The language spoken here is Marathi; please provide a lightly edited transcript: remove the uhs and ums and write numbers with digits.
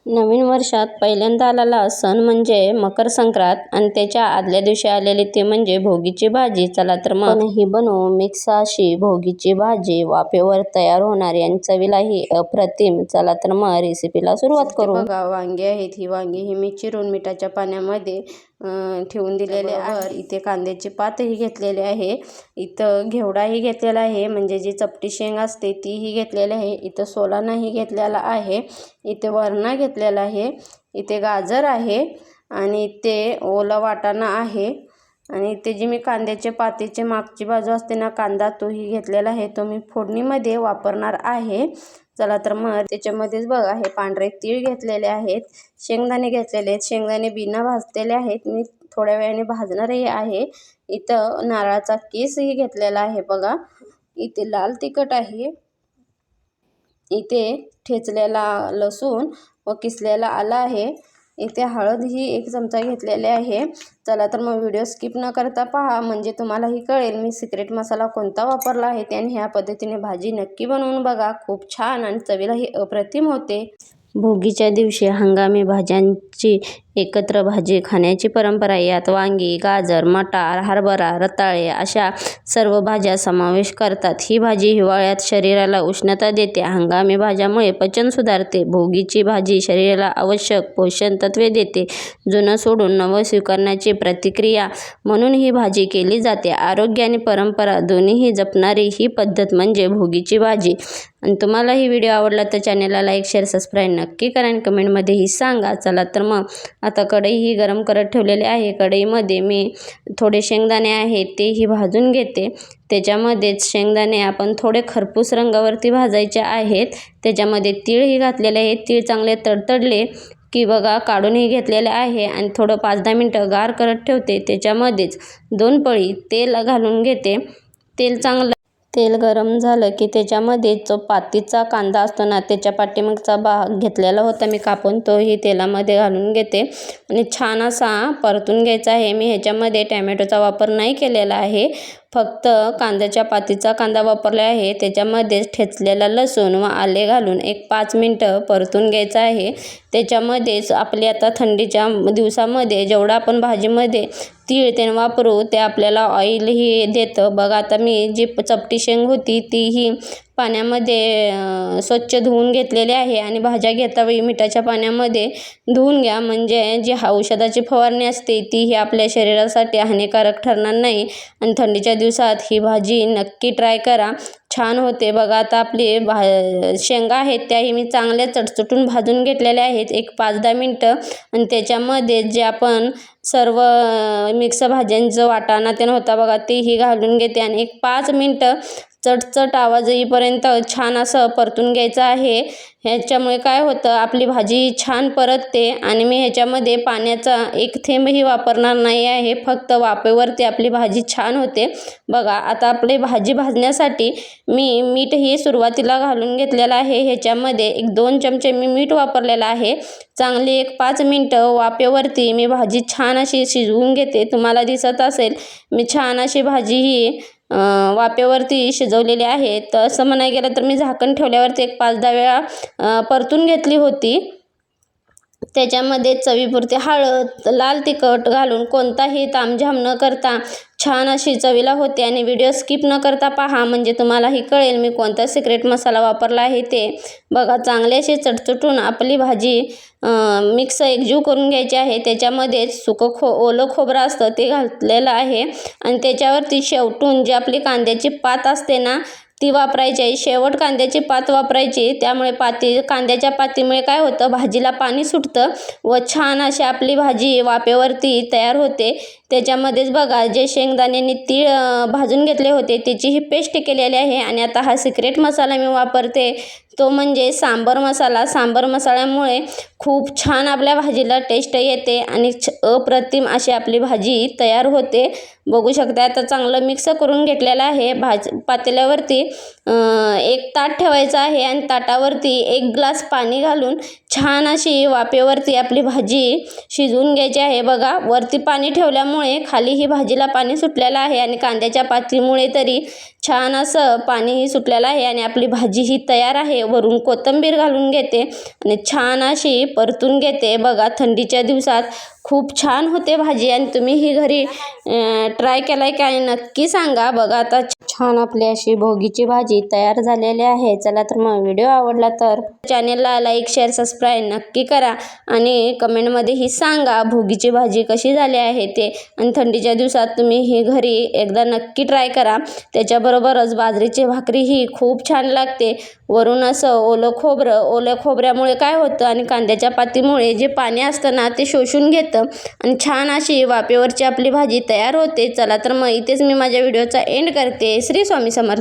नवीन वर्षात पहिल्यांदा आलेला सण म्हणजे मकर संक्रांत आणि त्याच्या आदल्या दिवशी आलेली ती म्हणजे भोगीची भाजी. चला तर मग ही बनवू मिक्स अशी भोगीची भाजी वाफेवर तयार होणार आणि चवीलाही अप्रतिम. चला तर मग रेसिपीला सुरुवात करू. बघा वांगी आहेत, ही वांगी ही मी चिरून मिठाच्या पाण्यामध्ये ठेवून दिलेले आहे. इथे कांद्याची पातही घेतलेली आहे, इथं घेवडाही घेतलेला आहे म्हणजे जी चपटी शेंग असते तीही घेतलेली आहे, इथं सोलानाही घेतलेला आहे, इथे वरणा घेतलेला आहे, इथे गाजर आहे आणि इथे ओला वाटाणा आहे आणि इथे जी मी कांद्याच्या पातीची मागची बाजू असते ना कांदा तोही घेतलेला आहे, तो मी फोडणीमध्ये वापरणार आहे. चला तर मग त्याच्यामध्येच बघा हे पांढरे तीळ घेतलेले आहेत, शेंगदाणे घेतलेले आहेत, शेंगदाणे बिना भाजलेले आहेत, मी थोड्या वेळाने भाजणारही आहे. इथं नारळाचा कीसही घेतलेला आहे बघा, इथे लाल तिखट आहे, इथे ठेचलेला लसूण व किसलेला आला आहे, इथे हळद ही 1 चमचा घेतलेले आहे. चला तर मग व्हिडिओ स्किप न करता पहा म्हणजे तुम्हालाही कळेल मी सिक्रेट मसाला कोणता वापरला आहे त्याने ह्या पद्धतीने भाजी नक्की बनवून बघा, खूप छान आणि चवीलाही अप्रतिम होते. भोगीच्या दिवशी हंगामी भाज्यांची एकत्र भाजी खाण्याची परंपरा आहे. यात वांगी, गाजर, मटार, हरभरा, रताळे अशा सर्व भाज्या समावेश करतात. ही भाजी हिवाळ्यात शरीराला उष्णता देते, हंगामी भाज्यामुळे पचन सुधारते. भोगीची भाजी शरीराला आवश्यक पोषण तत्वे देते, जुनं सोडून नवं स्वीकारण्याची प्रतिक्रिया म्हणून ही भाजी केली जाते. आरोग्य आणि परंपरा दोन्हीही जपणारी ही पद्धत म्हणजे भोगीची भाजी. आणि तुम्हाला ही व्हिडिओ आवडला तर चॅनलला लाईक, शेअर, सबस्क्राईब नक्की करा आणि कमेंटमध्येही सांगा. चला तर मग आता कढईही गरम करत ठेवलेली आहे. कढईमध्ये मी थोडे शेंगदाणे आहेत तेही भाजून घेते. त्याच्यामध्येच शेंगदाणे आपण थोडे खरपूस रंगावरती भाजायचे आहेत. त्याच्यामध्ये तीळही घातलेले आहेत, तीळ चांगले तडतडले की बघा काढूनही घेतलेले आहे आणि थोडं 5-10 मिनटं गार करत ठेवते. त्याच्यामध्येच 2 पळी तेल घालून घेते. तेल गरम झालं की त्याच्यामध्ये जो पातीचा कांदा असतो ना त्याच्या पाठीमागचा भाग घेतलेला होता मी कापून, तोही तेलामध्ये घालून घेते आणि छान असा परतून घ्यायचा आहे. मी ह्याच्यामध्ये टॅमॅटोचा वापर नाही केलेला आहे, फक्त कांद्याच्या पातीचा कांदा वापरला आहे. त्याच्यामध्येच ठेचलेला लसूण व आले घालून 5 मिनटं परतून घ्यायचं आहे. त्याच्यामध्येच आपली आता थंडीच्या दिवसामध्ये जेवढा आपण भाजीमध्ये तीळ ते वापरू ते आपल्याला ऑइलही देतं. बघा आता मी जी चपटी शेंग होती तीही पाण्यामध्ये स्वच्छ धुवून घेतलेली आहे आणि भाज्या घेतावेळी मिठाच्या पाण्यामध्ये धुवून घ्या म्हणजे जी औषधाची फवारणी असते तीही आपल्या शरीरासाठी हानिकारक ठरणार नाही. आणि थंडीच्या दिवसात ही भाजी नक्की ट्राय करा, छान होते. बघा आता आपली शेंगा आहेत त्याही मी चांगल्या चटचटून भाजून घेतलेल्या आहेत 5-10 मिनटं आणि त्याच्यामध्ये जे आपण सर्व मिक्स भाज्यांचं वाटाणा ते होता बघा तेही घालून घेते आणि 5 मिनटं चटचट आवाज येईपर्यंत छान असं परतून घ्यायचं आहे. ह्याच्यामुळे काय होतं आपली भाजी छान परतते आणि मी ह्याच्यामध्ये पाण्याचा 1 थेंबही वापरणार नाही आहे, फक्त वाफेवरती आपली भाजी छान होते. बघा आता आपली भाजी भाजण्यासाठी मी मीठही सुरुवातीला घालून घेतलेलं आहे. ह्याच्यामध्ये 2 चमचे मी मीठ वापरलेलं आहे. चांगली 5 मिनटं वाफेवरती मी भाजी छान अशी शिजवून घेते. तुम्हाला दिसत असेल मी छान अशी भाजी ही वाफेवरती शिजवलेली आहे. तर असं म्हणायला गेलं तर मी झाकण ठेवल्यावरती 5-10 वेळा परतून घेतली होती. त्याच्यामध्ये चवीपुरती हळद, लाल तिखट घालून कोणताही तामझाम न करता छान अशी चवीला होते आणि व्हिडिओ स्किप न करता पहा म्हणजे तुम्हालाही कळेल मी कोणता सिक्रेट मसाला वापरला आहे ते. बघा चांगले असे चटचटून आपली भाजी मिक्स एकजीव करून घ्यायची आहे. त्याच्यामध्ये ओलं खोबरं असतं ते घातलेलं आहे आणि त्याच्यावरती शेवटून जी आपली कांद्याची पात असते ना ती वापरायची आहे. शेवट कांद्याची पात वापरायची, त्यामुळे कांद्याच्या पातीमुळे काय होतं भाजीला पाणी सुटतं व छान अशी आपली भाजी वाफेवरती तयार होते. त्याच्यामध्येच बघा जे शेंगदाणे तीळ भाजून घेतले होते त्याची ही पेस्ट केलेली आहे आणि आता हा सिक्रेट मसाला मी वापरते तो म्हणजे सांबर मसाला. सांबर मसाल्यामुळे खूप छान आपल्या भाजीला टेस्ट येते आणि अप्रतिम अशी आपली भाजी तयार होते. बघू शकता आता चांगलं मिक्स करून घेतलेलं आहे. पातेल्यावरती 1 ताट ठेवायचं आहे आणि ताटावरती 1 ग्लास पाणी घालून छान अशी वाफेवरती आपली भाजी शिजवून घ्यायची आहे. बघा, वरती पाणी ठेवल्यामुळे खाली ही भाजीला पाणी सुटलेलं आहे आणि कांद्याच्या पातीमुळे तरी छान असं पाणीही सुटलेलं आहे आणि आपली भाजी ही तयार आहे. वरून कोथिंबीर घालून घेते आणि छान अशी परतून घेते. बघा, थंडीच्या दिवसात खूप छान होते भाजी आणि तुम्ही ही घरी ट्राय केलाय काय नक्की सांगा. बघा, आता छान आपली अशी भोगीची भाजी तयार झालेली आहे. चला तर मग व्हिडिओ आवडला तर चॅनेलला लाईक, शेअर, सबस्क्राईब नक्की करा आणि कमेंटमध्ये ही सांगा भोगीची भाजी कशी झाली आहे ते. आणि थंडीच्या दिवसात तुम्ही ही घरी एकदा नक्की ट्राय करा. त्याच्याबरोबरच बाजरीची भाकरी ही खूप छान लागते. वरून असं ओलं खोबऱ्यामुळे काय होतं आणि कांद्याच्या पातीमुळे जे पाणी असतं ना ते शोषून घेतं आणि छान अशी वाफेवरची आपली भाजी तयार होते. चला तर मग इथेच मी माझ्या व्हिडिओचा एंड करते. श्री स्वामी समर्थ.